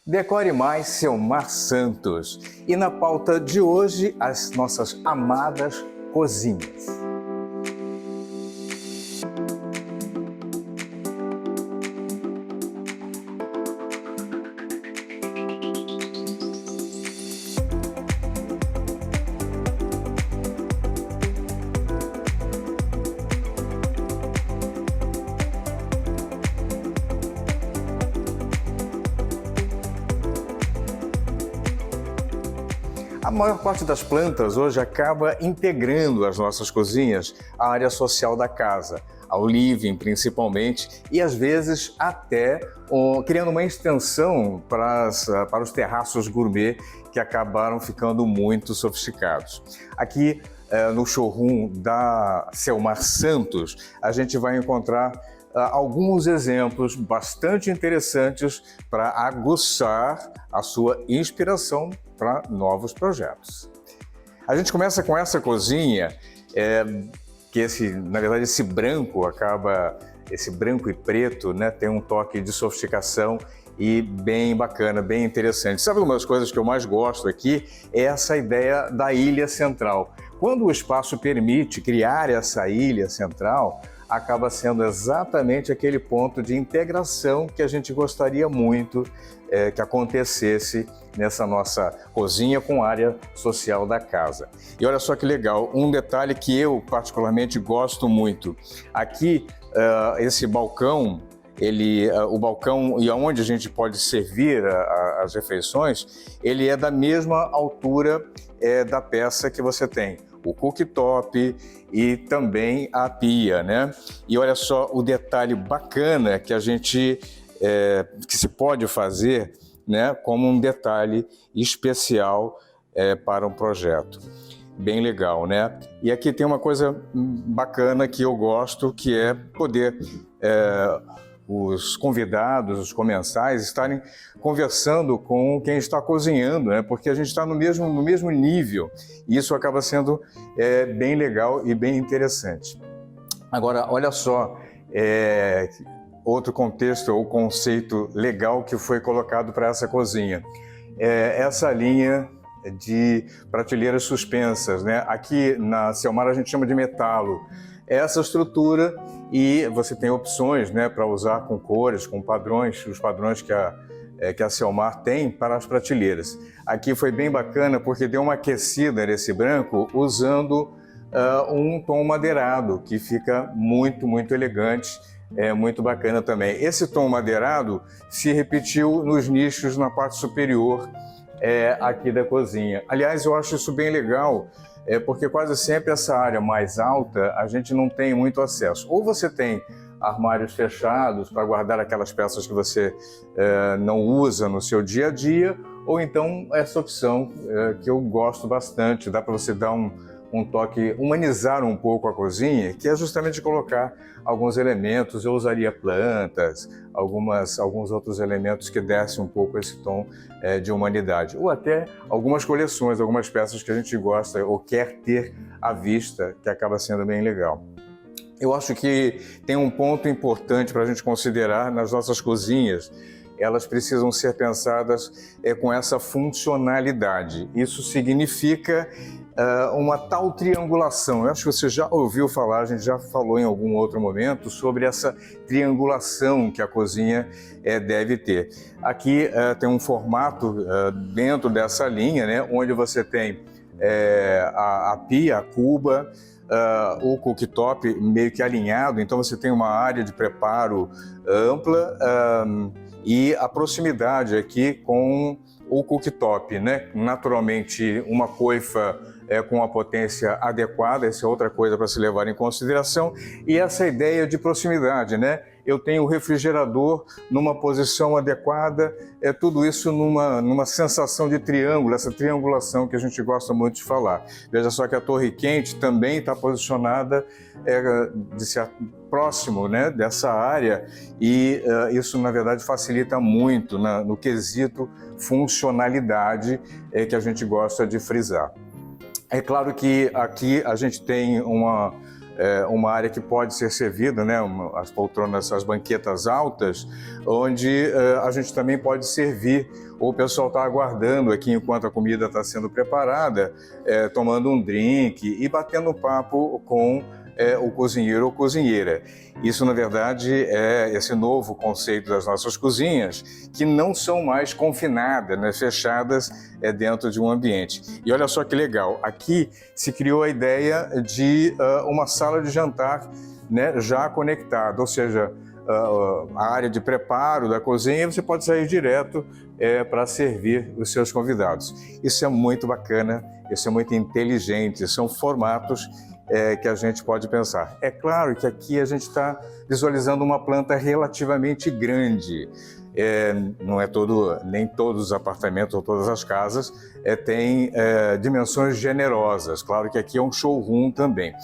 Decore mais Selmar Santos. E na pauta de hoje, as nossas amadas cozinhas. A maior parte das plantas hoje acaba integrando as nossas cozinhas à área social da casa, ao living principalmente, e às vezes até criando uma extensão para os terraços gourmet que acabaram ficando muito sofisticados. Aqui no showroom da Selmar Santos, a gente vai encontrar alguns exemplos bastante interessantes para aguçar a sua inspiração para novos projetos. A gente começa com essa cozinha, que na verdade esse branco e preto, né, tem um toque de sofisticação e bem bacana, bem interessante. Sabe uma das coisas que eu mais gosto aqui é essa ideia da ilha central. Quando o espaço permite criar essa ilha central, acaba sendo exatamente aquele ponto de integração que a gente gostaria muito que acontecesse nessa nossa cozinha com a área social da casa. E olha só que legal, um detalhe que eu particularmente gosto muito. Aqui, esse balcão, o balcão e aonde a gente pode servir as refeições, ele é da mesma altura da peça que você tem. O cooktop e também a pia, né? E olha só o detalhe bacana que que se pode fazer, né? Como um detalhe especial para um projeto. Bem legal, né? E aqui tem uma coisa bacana que eu gosto, que é poder os convidados, os comensais, estarem conversando com quem está cozinhando, né? Porque a gente está no mesmo nível e isso acaba sendo bem legal e bem interessante. Agora, olha só, outro contexto ou conceito legal que foi colocado para essa cozinha. Essa linha de prateleiras suspensas, né? Aqui na Selmar a gente chama de metalo. Essa estrutura, e você tem opções, né, para usar com cores, com padrões, os padrões que a Selmar tem para as prateleiras. Aqui foi bem bacana porque deu uma aquecida nesse branco usando um tom madeirado, que fica muito, muito elegante, muito bacana também. Esse tom madeirado se repetiu nos nichos na parte superior aqui da cozinha. Aliás, eu acho isso bem legal, porque quase sempre essa área mais alta a gente não tem muito acesso. Ou você tem armários fechados para guardar aquelas peças que você não usa no seu dia a dia, ou então essa opção que eu gosto bastante, dá para você dar um toque, humanizar um pouco a cozinha, que é justamente colocar alguns elementos. Eu usaria plantas, alguns outros elementos que dessem um pouco esse tom de humanidade. Ou até algumas coleções, algumas peças que a gente gosta ou quer ter à vista, que acaba sendo bem legal. Eu acho que tem um ponto importante para a gente considerar nas nossas cozinhas. Elas precisam ser pensadas com essa funcionalidade. Isso significa uma tal triangulação. Eu acho que você já ouviu falar, a gente já falou em algum outro momento sobre essa triangulação que a cozinha deve ter. Aqui tem um formato dentro dessa linha, né, onde você tem a pia, a cuba, o cooktop meio que alinhado, então você tem uma área de preparo ampla e a proximidade aqui com o cooktop, né? Naturalmente uma coifa com a potência adequada, essa é outra coisa para se levar em consideração, e essa ideia de proximidade, né? Eu tenho o refrigerador numa posição adequada, tudo isso numa sensação de triângulo, essa triangulação que a gente gosta muito de falar. Veja só que a torre quente também está posicionada próximo, né, dessa área, e isso na verdade facilita muito no quesito funcionalidade que a gente gosta de frisar. É claro que aqui a gente tem uma área que pode ser servida, né, as poltronas, as banquetas altas, onde a gente também pode servir, ou o pessoal está aguardando aqui enquanto a comida está sendo preparada, tomando um drink e batendo papo com o cozinheiro ou cozinheira. Isso, na verdade, é esse novo conceito das nossas cozinhas, que não são mais confinadas, né, fechadas dentro de um ambiente. E olha só que legal, aqui se criou a ideia de uma sala de jantar, né, já conectada, ou seja, a área de preparo da cozinha, você pode sair direto para servir os seus convidados. Isso é muito bacana, isso é muito inteligente, são formatos que a gente pode pensar. É claro que aqui a gente está visualizando uma planta relativamente grande. Não é nem todos os apartamentos ou todas as casas têm dimensões generosas. Claro que aqui é um showroom também.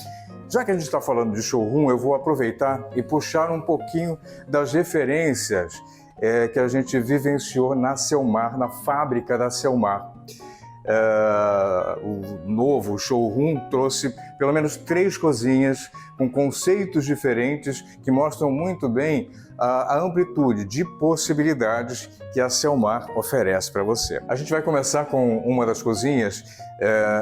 Já que a gente está falando de showroom, eu vou aproveitar e puxar um pouquinho das referências que a gente vivenciou na Selmar, na fábrica da Selmar. O novo showroom trouxe pelo menos 3 cozinhas com conceitos diferentes que mostram muito bem a amplitude de possibilidades que a Selmar oferece para você. A gente vai começar com uma das cozinhas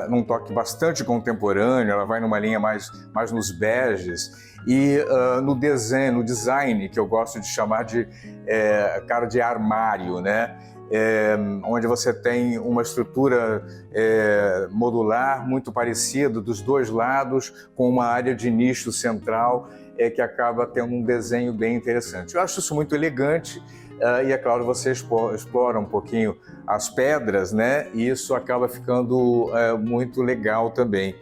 num toque bastante contemporâneo, ela vai numa linha mais nos beges e no design que eu gosto de chamar de cara de armário, né? Onde você tem uma estrutura modular muito parecida dos dois lados, com uma área de nicho central que acaba tendo um desenho bem interessante. Eu acho isso muito elegante e, é claro, você explora um pouquinho as pedras, né? E isso acaba ficando muito legal também,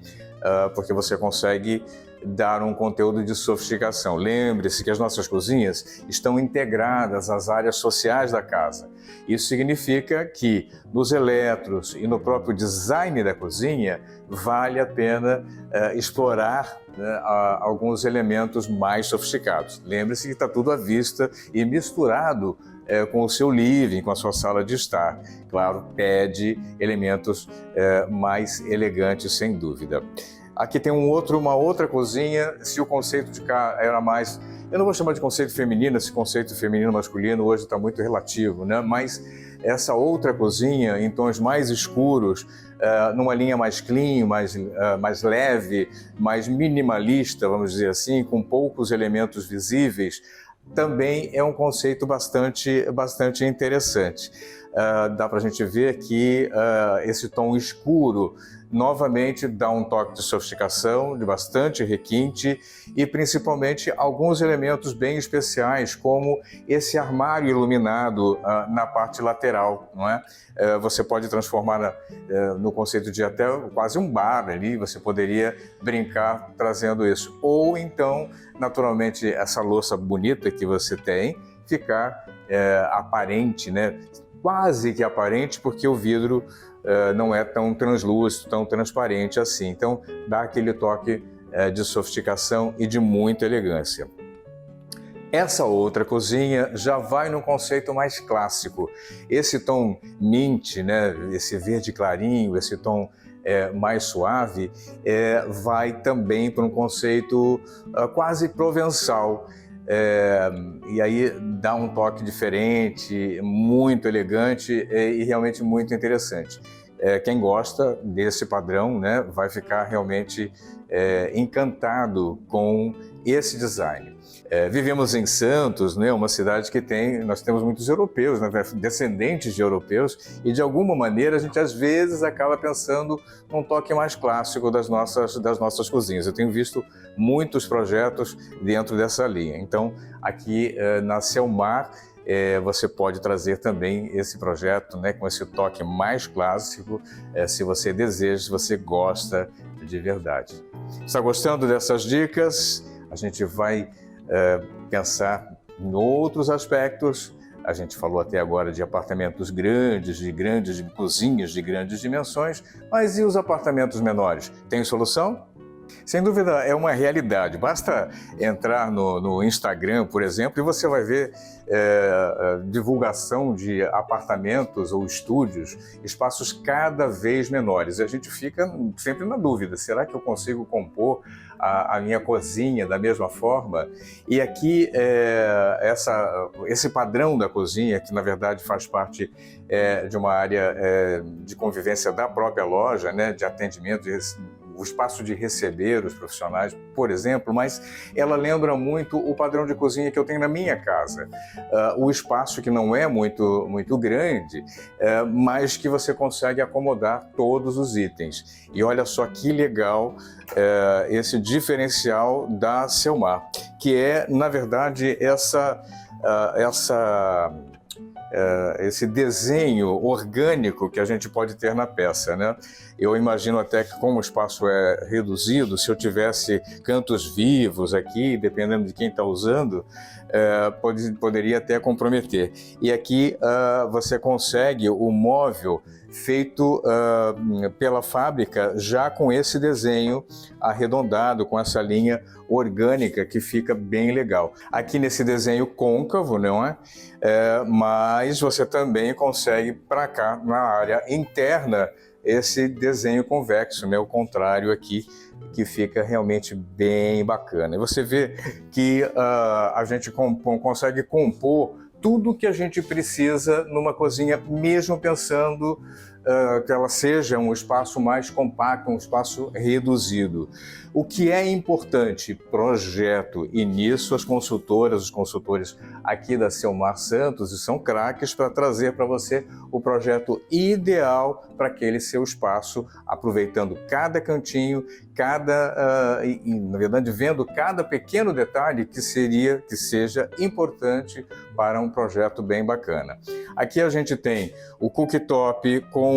porque você consegue dar um conteúdo de sofisticação. Lembre-se que as nossas cozinhas estão integradas às áreas sociais da casa. Isso significa que nos eletros e no próprio design da cozinha vale a pena explorar, né, alguns elementos mais sofisticados. Lembre-se que está tudo à vista e misturado com o seu living, com a sua sala de estar. Claro, pede elementos mais elegantes, sem dúvida. Aqui tem uma outra cozinha. Se o conceito de cá era mais... Eu não vou chamar de conceito feminino, esse conceito feminino-masculino hoje está muito relativo, né? Mas essa outra cozinha, em tons mais escuros, numa linha mais clean, mais leve, mais minimalista, vamos dizer assim, com poucos elementos visíveis, também é um conceito bastante interessante. Dá para a gente ver que esse tom escuro novamente dá um toque de sofisticação, de bastante requinte e principalmente alguns elementos bem especiais, como esse armário iluminado na parte lateral, não é? Você pode transformar no conceito de até quase um bar ali, você poderia brincar trazendo isso. Ou então, naturalmente, essa louça bonita que você tem, ficar aparente, né? Quase que aparente, porque o vidro não é tão translúcido, tão transparente assim. Então, dá aquele toque de sofisticação e de muita elegância. Essa outra cozinha já vai num conceito mais clássico. Esse tom mint, né, esse verde clarinho, esse tom mais suave, vai também para um conceito quase provençal. E aí dá um toque diferente, muito elegante e realmente muito interessante. Quem gosta desse padrão, né, vai ficar realmente encantado com esse design. Vivemos em Santos, né, uma cidade que nós temos muitos europeus, né, descendentes de europeus, e de alguma maneira a gente às vezes acaba pensando num toque mais clássico das nossas cozinhas. Eu tenho visto muitos projetos dentro dessa linha. Então, aqui na Selmar, você pode trazer também esse projeto, né, com esse toque mais clássico, se você deseja, se você gosta de verdade. Está gostando dessas dicas? A gente vai pensar em outros aspectos. A gente falou até agora de apartamentos grandes, de cozinhas de grandes dimensões, mas e os apartamentos menores? Tem solução? Sem dúvida, é uma realidade. Basta entrar no Instagram, por exemplo, e você vai ver divulgação de apartamentos ou estúdios, espaços cada vez menores. E a gente fica sempre na dúvida, será que eu consigo compor a minha cozinha da mesma forma? E aqui, esse padrão da cozinha, que na verdade faz parte de uma área de convivência da própria loja, né, de atendimento, o espaço de receber os profissionais, por exemplo, mas ela lembra muito o padrão de cozinha que eu tenho na minha casa. O espaço que não é muito grande, mas que você consegue acomodar todos os itens. E olha só que legal esse diferencial da Selmar, que é, na verdade, esse desenho orgânico que a gente pode ter na peça, né? Eu imagino até que, como o espaço é reduzido, se eu tivesse cantos vivos aqui, dependendo de quem está usando, poderia até comprometer. E aqui você consegue o móvel feito pela fábrica já com esse desenho arredondado, com essa linha orgânica que fica bem legal. Aqui nesse desenho côncavo, não é? Mas você também consegue para cá, na área interna, esse desenho convexo, né? O contrário aqui, que fica realmente bem bacana. E você vê que a gente consegue compor tudo que a gente precisa numa cozinha, mesmo pensando que ela seja um espaço mais compacto, um espaço reduzido. O que é importante? Projeto. E nisso as consultoras, os consultores aqui da Selmar Santos são craques para trazer para você o projeto ideal para aquele seu espaço, aproveitando cada cantinho, na verdade, vendo cada pequeno detalhe que seja importante para um projeto bem bacana. Aqui a gente tem o cooktop com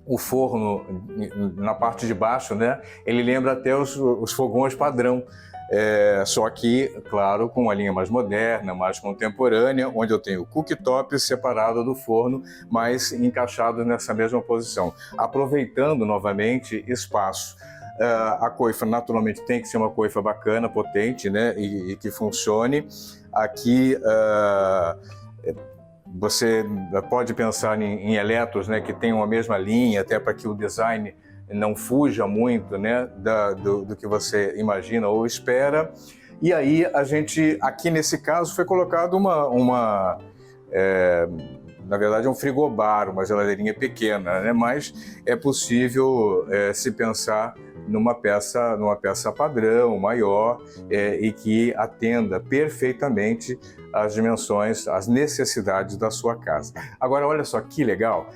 o forno na parte de baixo, né? Ele lembra até os fogões padrão, só que, claro, com uma linha mais moderna, mais contemporânea, onde eu tenho o cooktop separado do forno, mas encaixado nessa mesma posição, aproveitando novamente espaço. A coifa, naturalmente, tem que ser uma coifa bacana, potente, né? E que funcione. Aqui você pode pensar em eletros, né, que tenham a mesma linha, até para que o design não fuja muito, né, do que você imagina ou espera. E aí a gente, aqui nesse caso, foi colocado na verdade, um frigobar, uma geladeirinha pequena, né? Mas é possível se pensar numa peça padrão, maior, e que atenda perfeitamente as dimensões, as necessidades da sua casa. Agora, olha só que legal,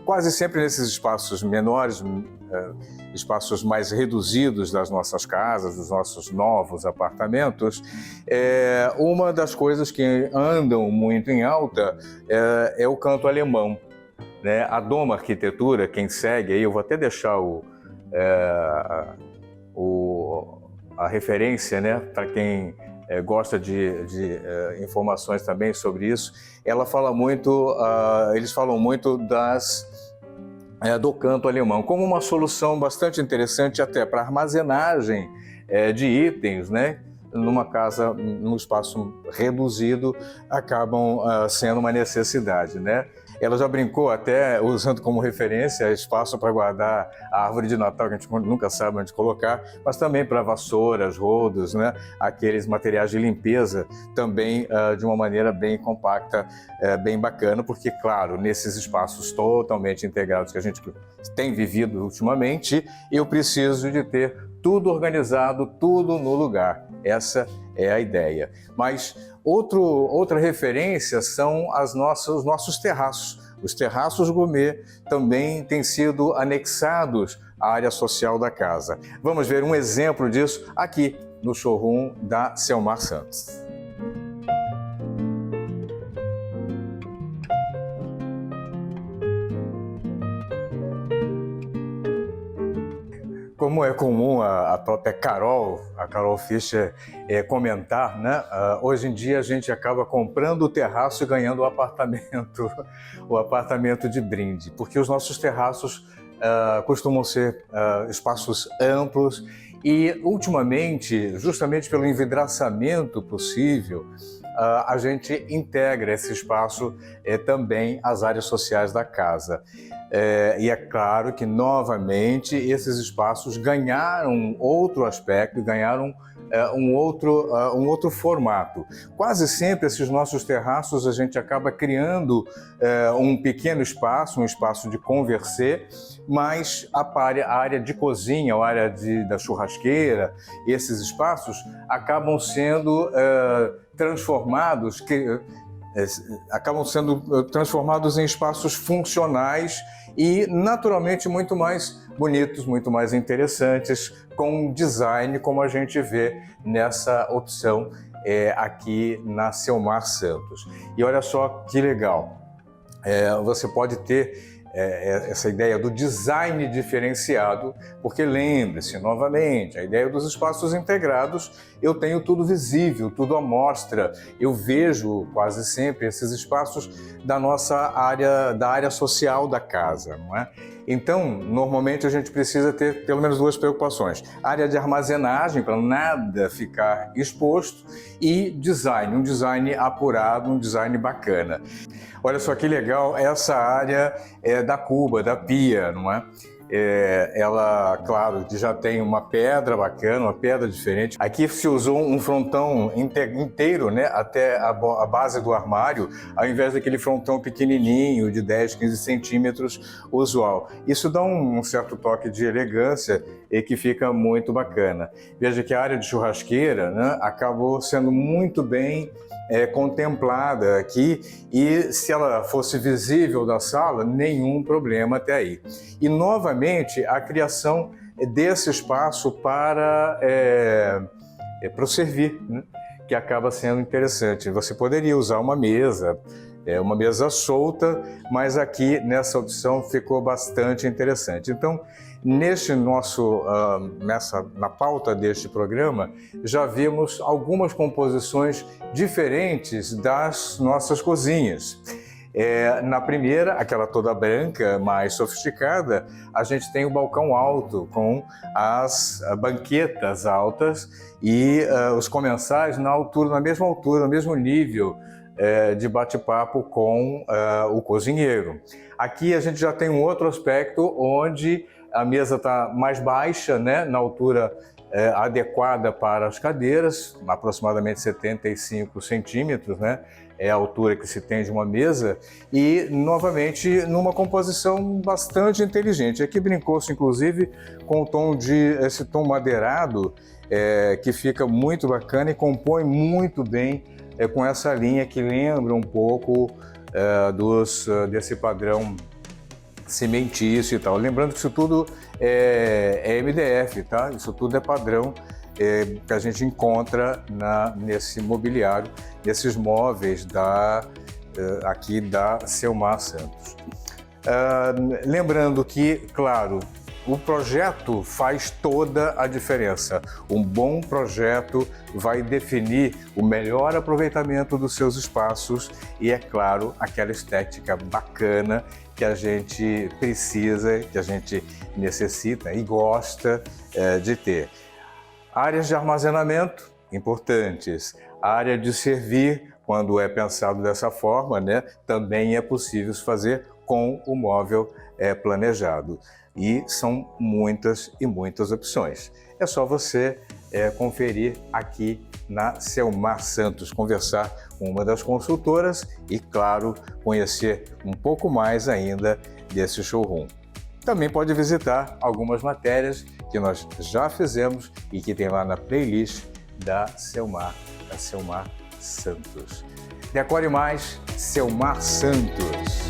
quase sempre nesses espaços menores, espaços mais reduzidos das nossas casas, dos nossos novos apartamentos, uma das coisas que andam muito em alta é o canto alemão, né? A Doma Arquitetura, quem segue aí, eu vou até deixar a referência, né, para quem gosta de informações também sobre isso. Eles falam muito do canto alemão como uma solução bastante interessante até para armazenagem de itens, né? Numa casa, num espaço reduzido, acabam sendo uma necessidade, né? Ela já brincou até usando como referência espaço para guardar a árvore de Natal, que a gente nunca sabe onde colocar, mas também para vassouras, rodos, né? Aqueles materiais de limpeza também de uma maneira bem compacta, bem bacana, porque, claro, nesses espaços totalmente integrados que a gente tem vivido ultimamente, eu preciso de ter tudo organizado, tudo no lugar. Essa é a ideia. Mas outra referência são os nossos terraços. Os terraços gourmet também têm sido anexados à área social da casa. Vamos ver um exemplo disso aqui no showroom da Selmar Santos. Como é comum a própria Carol Fischer, comentar, né? Hoje em dia a gente acaba comprando o terraço e ganhando o apartamento de brinde, porque os nossos terraços costumam ser espaços amplos e, ultimamente, justamente pelo envidraçamento possível, a gente integra esse espaço também às áreas sociais da casa. E é claro que, novamente, esses espaços ganharam outro aspecto, ganharam um outro formato. Quase sempre esses nossos terraços a gente acaba criando um pequeno espaço, um espaço de conversê, mas a área de cozinha, a área da churrasqueira, esses espaços acabam sendo transformados em espaços funcionais e, naturalmente, muito mais bonitos, muito mais interessantes, com design como a gente vê nessa opção aqui na Selmar Santos. E olha só que legal, você pode ter essa ideia do design diferenciado, porque lembre-se, novamente, a ideia dos espaços integrados, eu tenho tudo visível, tudo à mostra, eu vejo quase sempre esses espaços da nossa área social da casa, não é? Então, normalmente a gente precisa ter pelo menos duas preocupações: área de armazenagem, para nada ficar exposto, e design, um design apurado, um design bacana. Olha só que legal essa área da cuba, da pia, não é? Ela, claro, já tem uma pedra bacana, uma pedra diferente. Aqui se usou um frontão inteiro, né, até a base do armário, ao invés daquele frontão pequenininho de 10, 15 centímetros usual. Isso dá um certo toque de elegância e que fica muito bacana. Veja que a área de churrasqueira, né, acabou sendo muito bem contemplada aqui, e se ela fosse visível da sala, nenhum problema até aí. E, novamente, a criação desse espaço para o servir, né? Que acaba sendo interessante. Você poderia usar uma mesa solta, mas aqui nessa opção ficou bastante interessante. Então, na pauta deste programa, já vimos algumas composições diferentes das nossas cozinhas. Na primeira, aquela toda branca, mais sofisticada, a gente tem o balcão alto com as banquetas altas e os comensais na mesma altura, no mesmo nível de bate-papo com o cozinheiro. Aqui a gente já tem um outro aspecto onde a mesa está mais baixa, né, na altura adequada para as cadeiras, aproximadamente 75 centímetros, né, é a altura que se tem de uma mesa, e, novamente, numa composição bastante inteligente. Aqui brincou-se, inclusive, com esse tom madeirado, que fica muito bacana e compõe muito bem com essa linha que lembra um pouco desse padrão cimentício e tal. Lembrando que isso tudo é MDF, tá? Isso tudo é padrão que a gente encontra nesse mobiliário, nesses móveis aqui da Selmar Santos. Lembrando que, claro, o projeto faz toda a diferença. Um bom projeto vai definir o melhor aproveitamento dos seus espaços e, é claro, aquela estética bacana que a gente precisa, que a gente necessita e gosta de ter. Áreas de armazenamento importantes. Área de servir, quando é pensado dessa forma, né, também é possível fazer com o móvel planejado. E são muitas e muitas opções. É só você conferir aqui na Selmar Santos, conversar com uma das consultoras e, claro, conhecer um pouco mais ainda desse showroom. Também pode visitar algumas matérias que nós já fizemos e que tem lá na playlist da Selmar Santos. Decore mais, Selmar Santos.